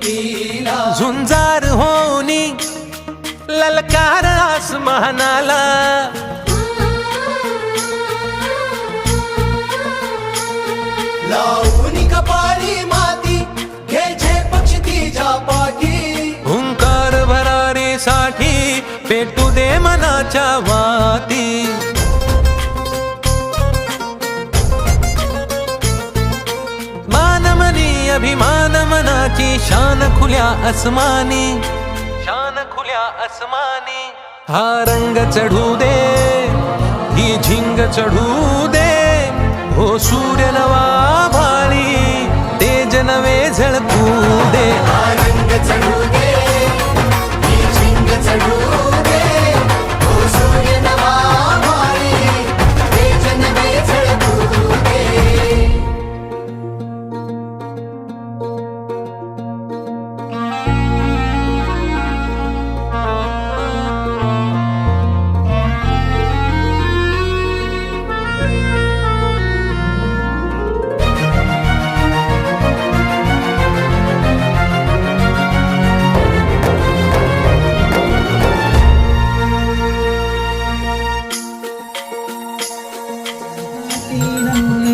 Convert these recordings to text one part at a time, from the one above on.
हिमतीला झुंजार होनी ललकार आसमानाला लावून कपाळी माती घे झेप तिच्या पाठी हुंकार भरारीसाठी पेटू दे मनाच्या वाती मानमनी अभिमान मनाची शान खुल्या आसमानी शान खुल्या आसमानी हा रंग चढू दे ही झिंग चढू दे हो सूर्य नवा भाळी तेज नवे झळकू दे हा रंग चढू दे ही झिंग चढू दे हो सूर्य नवा भाळी तेज नवे झळकू दे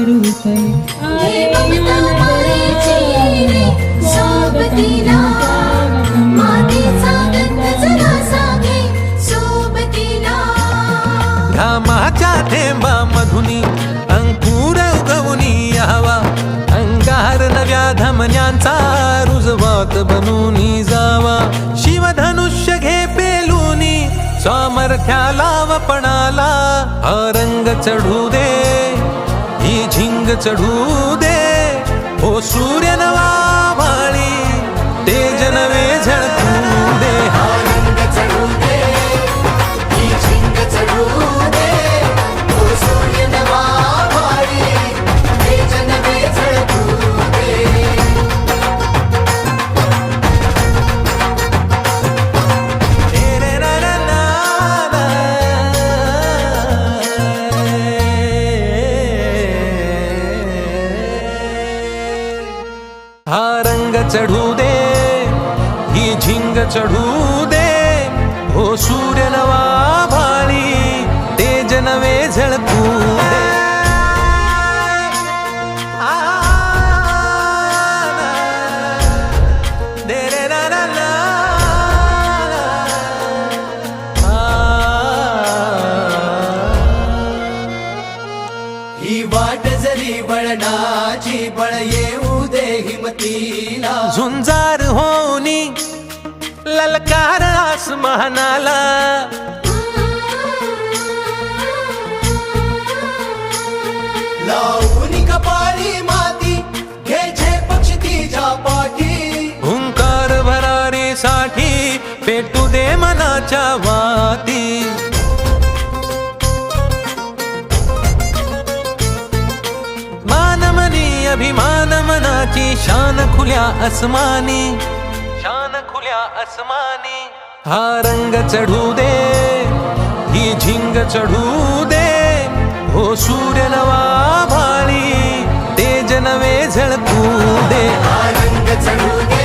हे ममता मायेची सोबतीला मातीचा गंध जरासा घे सोबतीला घामाच्या थेंबा मधुनी अंकुर उगवूनी यावा अंगार नव्या धमन्यांचा रुजवात बनूनी जावा शिवधनुष्य घे पेलूनी सामर्थ्याला वपणाला हा रंग चढू दे ही झिंग चढू दे हो सूर्य नवा भाळी तेज नवे झळकू दे हा रंग चढू दे ही झिंग चढू दे हो सूर्य नवा भाळी तेज नवे झळकू दे हा रंग चढू दे ही झिंग चढू दे हो सूर्य नवा भाळी तेज नवे झळकू दे दे रे ना ना ना. ही वाट जरी बळणाची बळ येऊ दे हिमतीला झुंजार होनी ललकार आसमानाला लावून कपाळी माती घे झेप तिच्या पाठी हुंकार भरारीसाठी पेटू दे मनाच्या वाती मानमनी अभिमान मनाची शान खुल्या आसमानी शान खुल्या आसमानी हा रंग चढू दे ही झिंग चढू दे हो सूर्य नवा भाळी तेज नवे झळकू दे हा रंग चढू दे